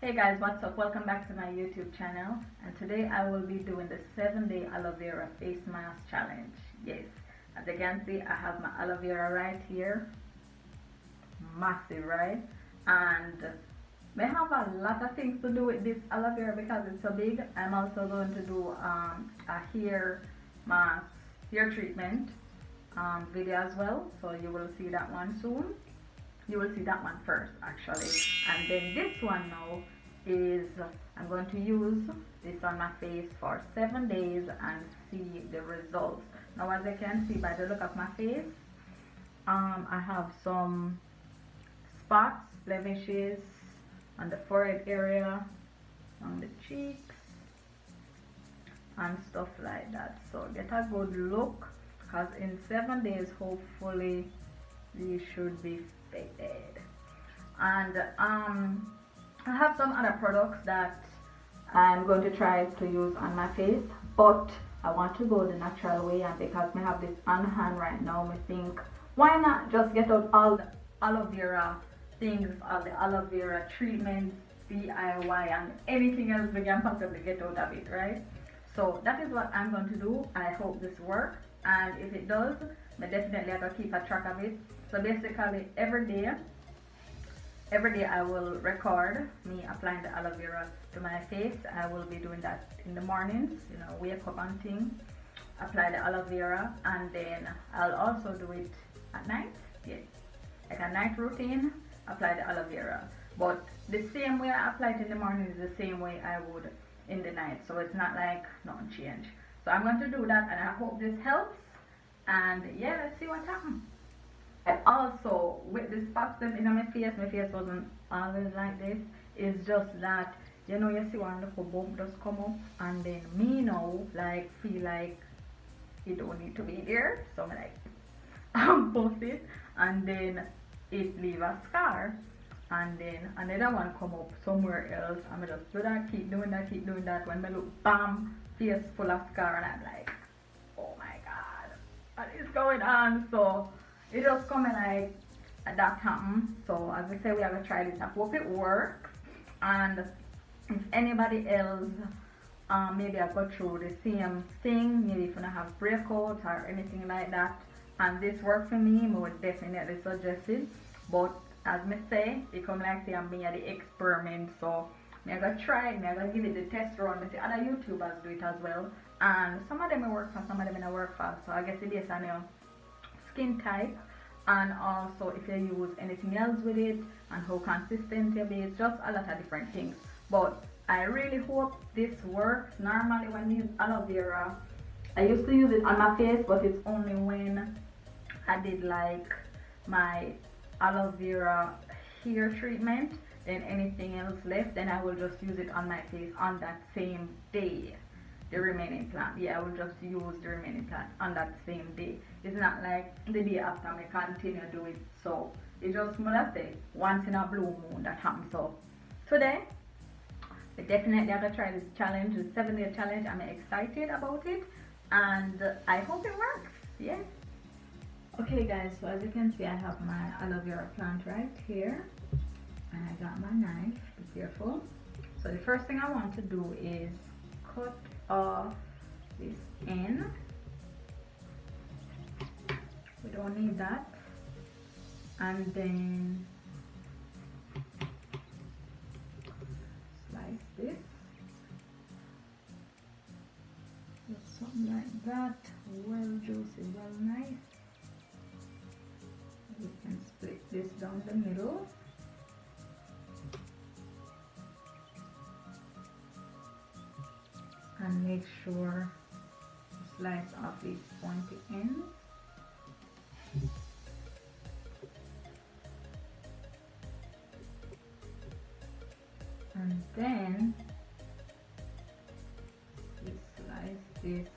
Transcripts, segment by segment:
Hey guys, what's up? Welcome back to my YouTube channel, and today I will be doing the 7-day aloe vera face mask challenge. Yes, as you can see, I have my aloe vera right here. Massive, right? And I have a lot of things to do with this aloe vera because it's so big. I'm also going to do a hair mask, hair treatment video as well, so you will see that one soon. You will see that one first actually, and then this one now is I'm going to use this on my face for 7 days and see the results. Now, as you can see by the look of my face, I have some spots, blemishes on the forehead area, on the cheeks and stuff like that. So get a good look, because in 7 days hopefully these should be faded. And I have some other products that I'm going to try to use on my face, but I want to go the natural way, and because I have this on hand right now, I think why not just get out all the aloe vera things, all the aloe vera treatments, DIY and anything else we can possibly get out of it, right? So that is what I'm going to do. I hope this works, and if it does, I definitely have to keep a track of it. So basically every day I will record me applying the aloe vera to my face. I will be doing that in the mornings, you know, wake up and thing, apply the aloe vera, and then I'll also do it at night. Yes, like a night routine, apply the aloe vera. But the same way I apply it in the morning is the same way I would in the night, so it's not like nothing change. So I'm going to do that, and I hope this helps. And yeah, let's see what happens. And also with the spots in my face wasn't always like this. It's just that, you know, you see one little bump just come up, and then me now like feel like it don't need to be there, so I'm like post it, and then it leave a scar, and then another one come up somewhere else. I'm just do that, keep doing that. When I look, bam, face full of scar, and I'm like, oh my god, what is going on? So it just coming like that happen. So as I say, we have to try this. I hope it works, and if anybody else maybe I go through the same thing, maybe if you don't have breakout or anything like that, and this worked for me, I would definitely suggest it. But as me say, it come like say I'm being the experiment, so I'm gonna try it, I'm gonna give it the test run. I see other YouTubers do it as well, and some of them may work for, some of them may work for. So I guess it based on your skin type, and also if you use anything else with it, and how consistent you be. It's just a lot of different things, but I really hope this works. Normally when I use aloe vera, I used to use it on my face, but it's only when I did like my aloe vera hair treatment, then anything else left, then I will just use it on my face on that same day. The remaining plant, yeah, I will just use the remaining plant on that same day. It's not like the day after I continue to do it. So it's just, let's say, once in a blue moon that happens. So today we definitely have to try this challenge, the 7-day challenge. I'm excited about it, and I hope it works. Yeah. Okay guys, so as you can see, I have my aloe vera plant right here, and I got my knife. Be careful. So the first thing I want to do is cut off this end. We don't need that. And then slice this. Just something like that. Well juicy, well nice. We can split this down the middle. And make sure to slice off these pointy ends. And then we slice this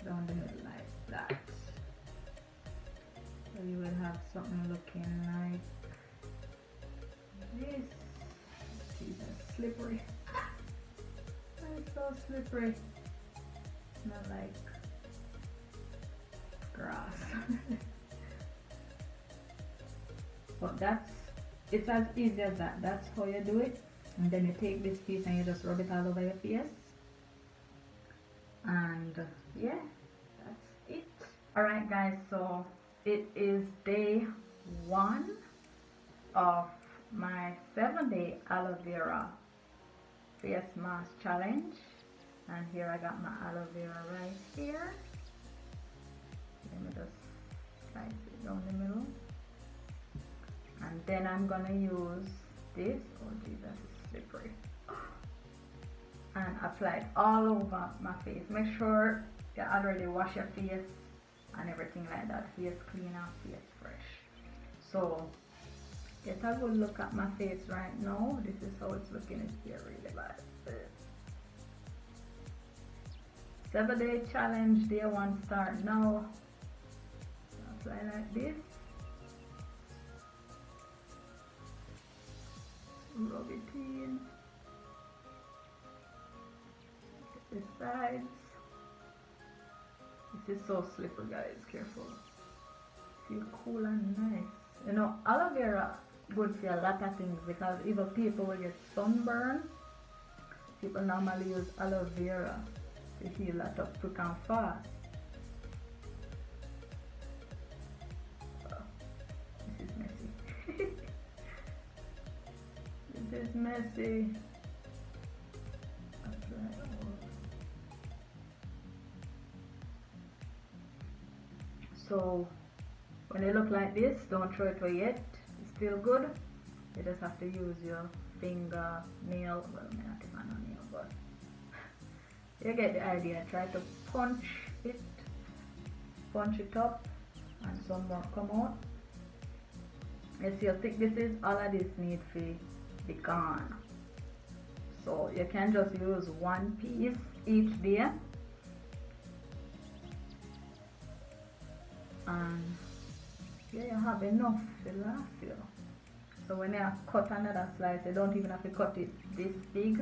down the middle like that. So you will have something looking like this. See, that's slippery. It's so slippery. Not like grass. But that's it's as easy as that. That's how you do it. And then you take this piece and you just rub it all over your face. And yeah, that's it. Alright guys, so it is day 1 of my 7-day aloe vera face mask challenge. And here I got my aloe vera right here. Let me just slice it down the middle. And then I'm gonna use this. Oh Jesus, it's slippery. And apply it all over my face. Make sure you already wash your face and everything like that. Face clean and face fresh. So get a good look at my face right now. This is how it's looking. It's here really bad. 7-day challenge, day 1 start now. Apply like this. Rub it in. Get the sides. This is so slippery guys, careful. Feel cool and nice. You know, aloe vera good for a lot of things because even people will get sunburn. People normally use aloe vera to heal a lot of quick and fast. Oh, this is messy. This is messy. So when they look like this, don't throw it away yet. It's still good. You just have to use your finger, nail, well, not even a nail, but you get the idea. Try to punch it up, and some more come out. You see how thick this is? All of this need to be gone. So you can just use 1 piece each day. And yeah, you have enough to last you. So when you cut another slice, you don't even have to cut it this big,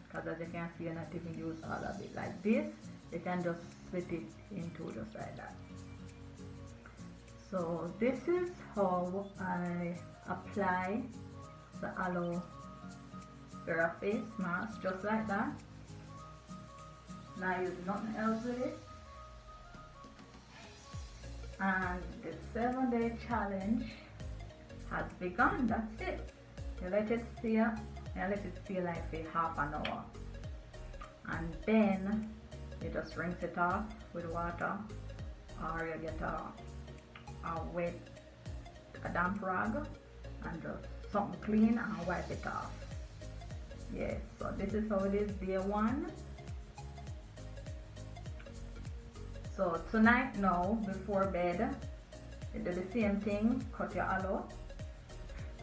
because as you can see, you're not even use all of it like this. You can just split it into just like that. So this is how I apply the aloe vera face mask, just like that. Now I use nothing else with it. And the 7-day challenge has begun. That's it. You let it steer, you let it steer like for half an hour, and then you just rinse it off with water, or you get a damp rag and just something clean and wipe it off. Yes, so this is how it is day 1. So tonight now, before bed, you do the same thing. Cut your aloe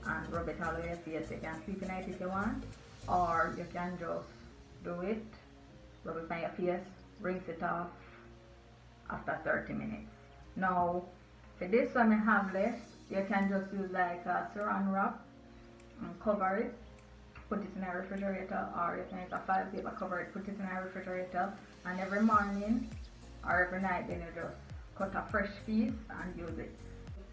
and rub it all over your face. You can sleep tonight if you want, or you can just do it, rub it on your face, rinse it off after 30 minutes. Now, for this one I have left, you can just use like a saran wrap and cover it, put it in a refrigerator, or you can use a file paper, cover it, put it in a refrigerator, and every morning or every night then you just cut a fresh piece and use it.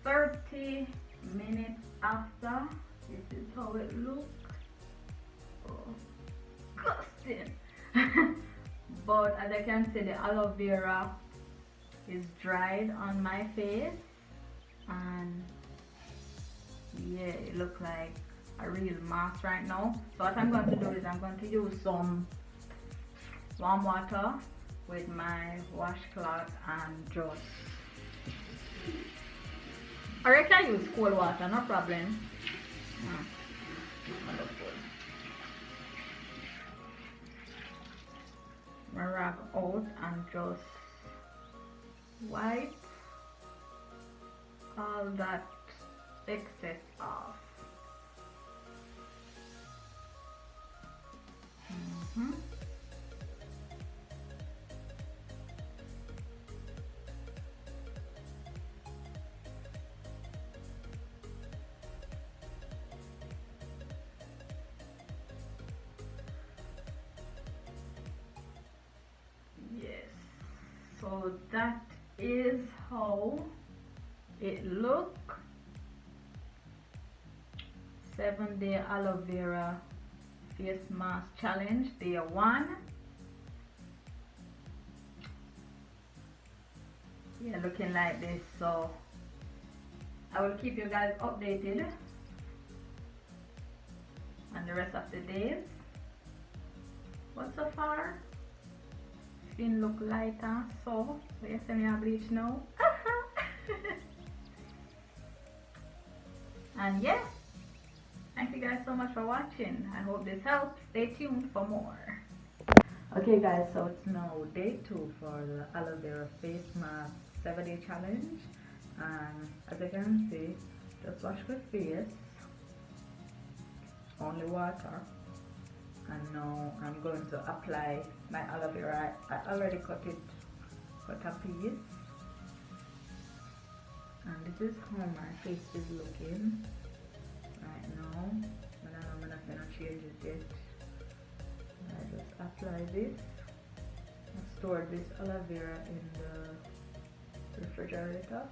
30 minutes after, this is how it looks. Oh, disgusting. But as I can see, the aloe vera is dried on my face, and yeah, it looks like a real mask right now. So what I'm going to do is I'm going to use some warm water with my washcloth and just, or you can use cold water, no problem. My rag out and just wipe all that excess off. So that is how it look. 7-day aloe vera face mask challenge, day 1. Yeah, looking like this. So I will keep you guys updated on the rest of the days. But so far, skin look lighter. So yes, I have bleach now. And yeah, thank you guys so much for watching. I hope this helps. Stay tuned for more. Okay guys, so it's now day 2 for the aloe vera face mask 7-day challenge. And as you can see, just wash my face, only water. And now I'm going to apply my aloe vera. I already cut a piece. And this is how my face is looking right now. But I'm not gonna change it yet. I just apply this. I store this aloe vera in the refrigerator.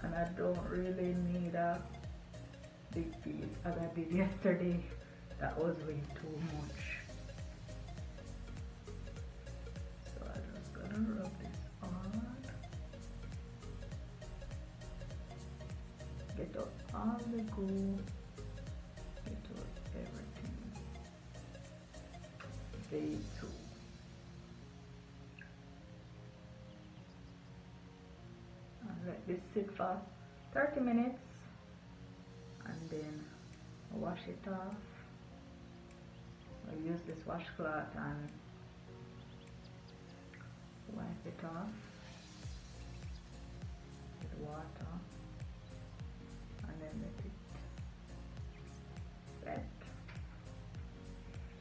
And I don't really need a big piece as I did yesterday. That was way too much. So I'm just gonna rub this on. Get out all the glue. Get out everything. Day 2. And let this sit for 30 minutes. And then wash it off. I'll use this washcloth and wipe it off with water, and then let it set.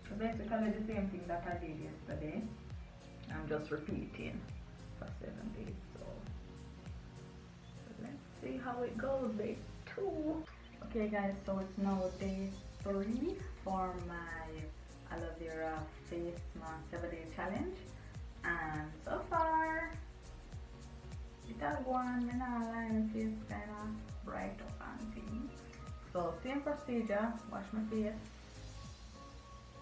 So basically the same thing that I did yesterday. I'm just repeating for 7 days. So let's see how it goes. Day 2. Okay guys, so it's now day 3 for my aloe vera face mask 7-day challenge, and so far it has gone. My face kind of bright up and things. So same procedure, wash my face,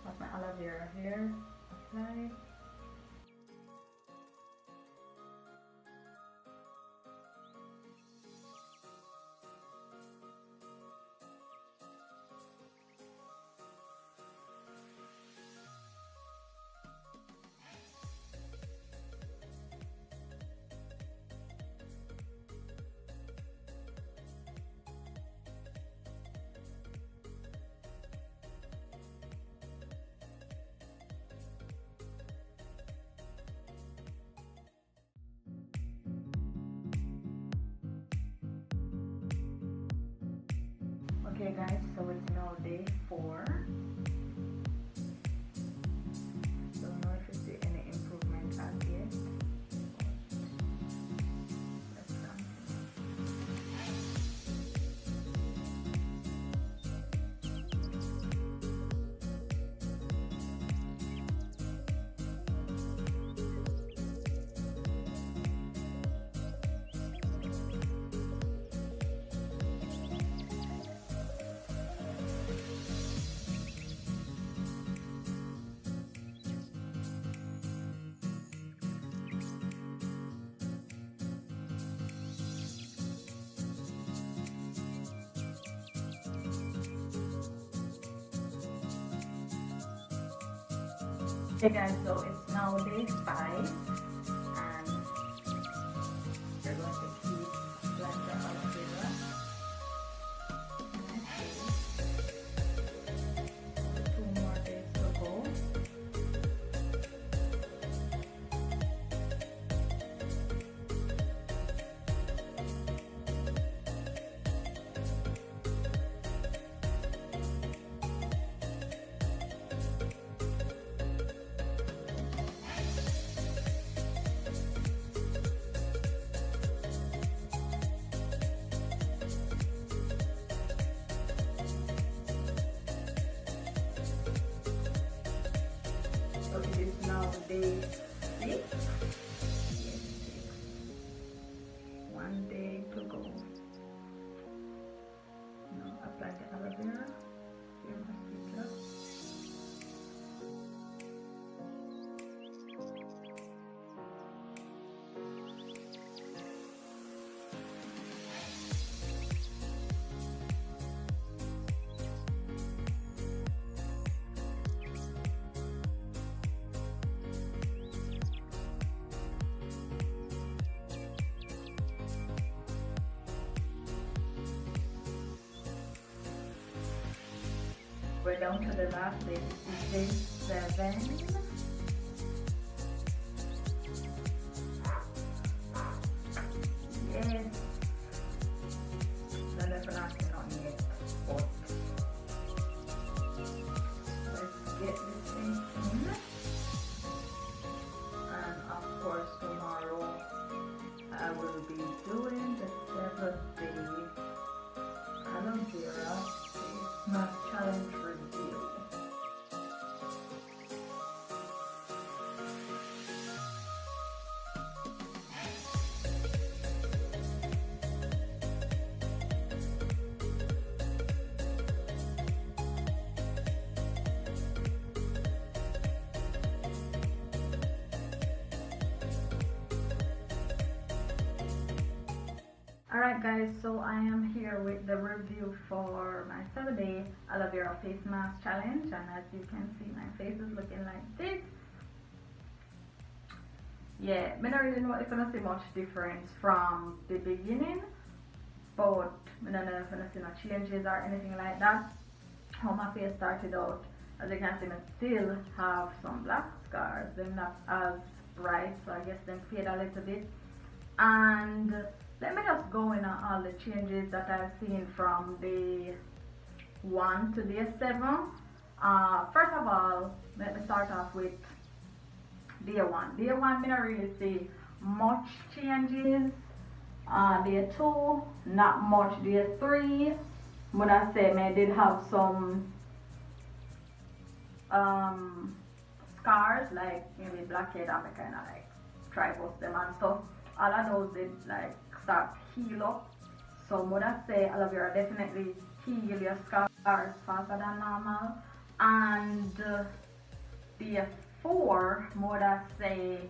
wash my aloe vera here, apply. Okay guys, so it's now day 4. Don't know if you see any improvement as yet. That's something. Hey guys, so it's now day 5, and we're going to keep applying the aloe vera. Okay. 2 more days to go. So it is now day 6. 1 day to go. Now apply we're down to the last day. This is day 7. Yes. No, that's not yet. But let's get this thing in. And of course tomorrow I will be doing the 7th day Aloe Vera Face Mask Challenge review. Alright guys, so I am here with the review for my 7-day Aloe Vera Face Mask Challenge, and as you can see my face is looking like this. Yeah, I don't really know if I'm going to see much difference from the beginning, but I don't know if I'm going to see no changes or anything like that. How my face started out, as you can see, I still have some black scars. They're not as bright, so I guess they fade a little bit. And let me just go in on all the changes that I've seen from day 1 to day 7. First of all, let me start off with day 1. Day 1, I don't really see much changes. Day 2, not much. Day 3, when I say I did have some scars, like maybe blackhead, and I kind of like try post them and stuff. All of those did like start heal up. So would I say aloe vera definitely heal your scars faster than normal. And day 4, would I say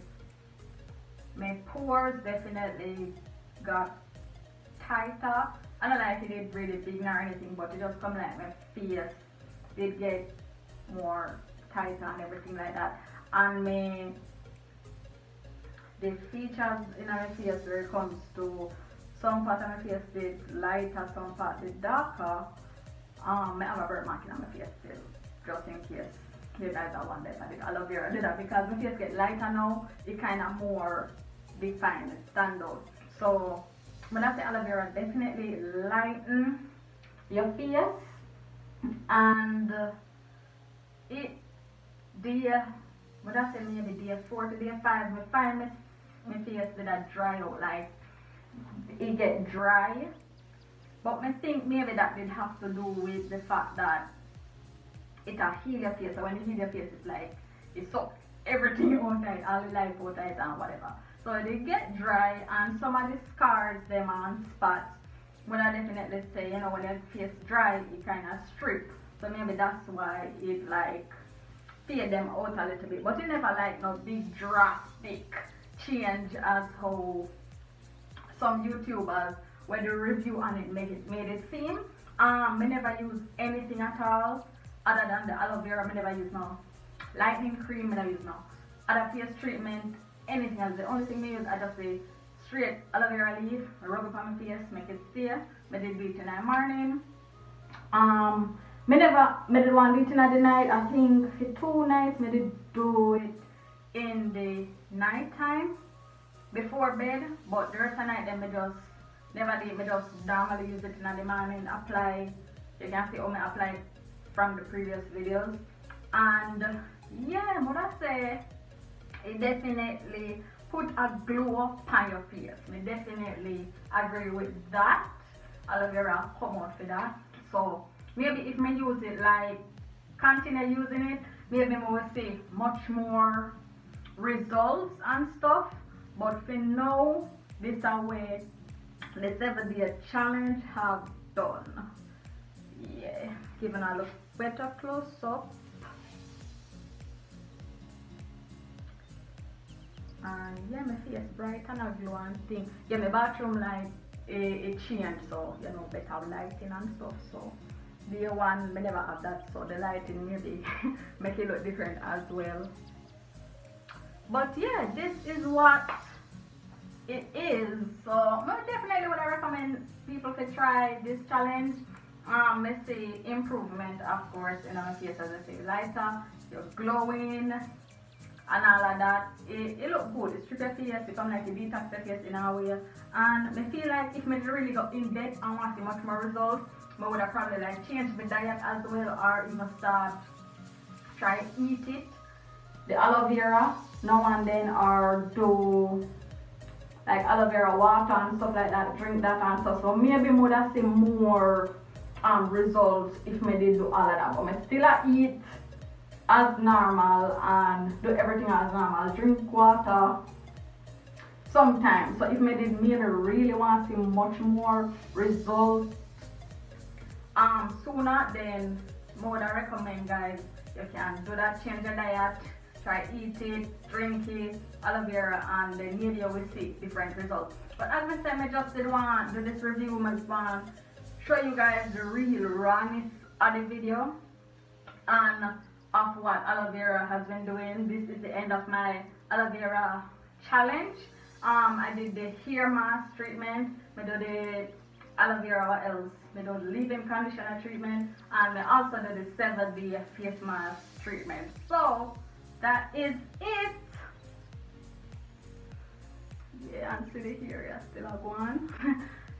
my pores definitely got tighter. I don't like it did really big or anything, but it just come like my face did get more tighter and everything like that. And the features in my face when it comes to some part of my face did lighter, some part did darker. I have a birthmark in my face still, just in case you guys are wondering if I did aloe vera. I did that because my face get lighter now, it kind of more defined, it stand out. So when I say aloe vera, definitely lighten your face. And when I say maybe day 4 to day 5, I find my face did a dry out, like it get dry. But I think maybe that did have to do with the fact that it a heal your face. So when you heal your face, it's like it sucks everything outside, all the life outside and whatever. So they get dry, and some of the scars them on spots. When I definitely say, you know, when your face dry, it kind of strip. So maybe that's why it like fade them out a little bit. But it never like no big drastic change as how some YouTubers when they review on it made it seem. I never use anything at all other than the aloe vera. I never use no lightening cream. I never use no other face treatment, anything else. The only thing I use, I just say straight aloe vera leaf, I rub it on my face, make it stay. I did it in the morning. I did one do it in the night. I think for 2 nights I did do it in the night time before bed, but the rest of the night then I just never did. I just normally use it in the morning, apply. You can see how I applied from the previous videos. And yeah, what I say, it definitely put a glow on your face. I definitely agree with that. Aloe vera come out for that. So maybe if I use it, like continue using it, maybe I will see much more results and stuff. But for now, this is way the 7-day challenge have done. Yeah, giving a look better close up. And yeah, my face bright and a glow and thing. Yeah, my bathroom light it changed, so you know, better lighting and stuff. So day 1 I never have that, so the lighting maybe make it look different as well. But yeah, this is what it is. So I definitely would recommend people to try this challenge. I see improvement, of course, in my face, as I say, lighter, you're glowing, and all of that. It look good. It strip your face, become like a detox your face in a way. And I feel like if I really go in depth and want to see much more results, I would have probably like change my diet as well, or even start try eat it, the aloe vera now and then, or do like aloe vera water and stuff like that, drink that and stuff. So maybe I would have seen more results if I did do all of that. But I still eat as normal and do everything as normal, drink water sometimes. So if I did maybe really want to see much more results sooner, then I would recommend, guys, you can do that, change your diet, try eat it, drink it, aloe vera, and then maybe you will see different results. But as I said, I just did want to do this review. I just want to show you guys the real rawness of the video and of what aloe vera has been doing. This is the end of my aloe vera challenge. I did the hair mask treatment, I did the aloe vera, what else? I did the leave-in conditioner treatment, and I also did the 7-day face mask treatment. So that is it. Yeah, and see the hair, yeah, still have one.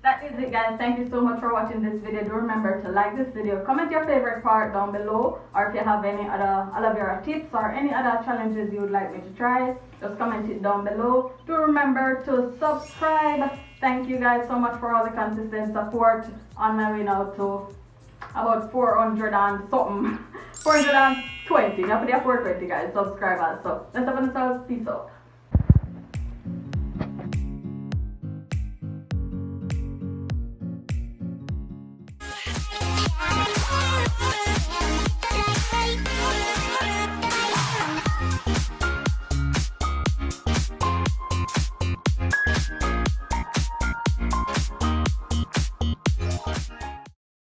That is it, guys. Thank you so much for watching this video. Do remember to like this video, comment your favorite part down below, or if you have any other aloe vera tips or any other challenges you would like me to try, just comment it down below. Do remember to subscribe. Thank you guys so much for all the consistent support on my way now to about 400 and something 420. Now for the 420 guys, subscribers. So let's have a peace out.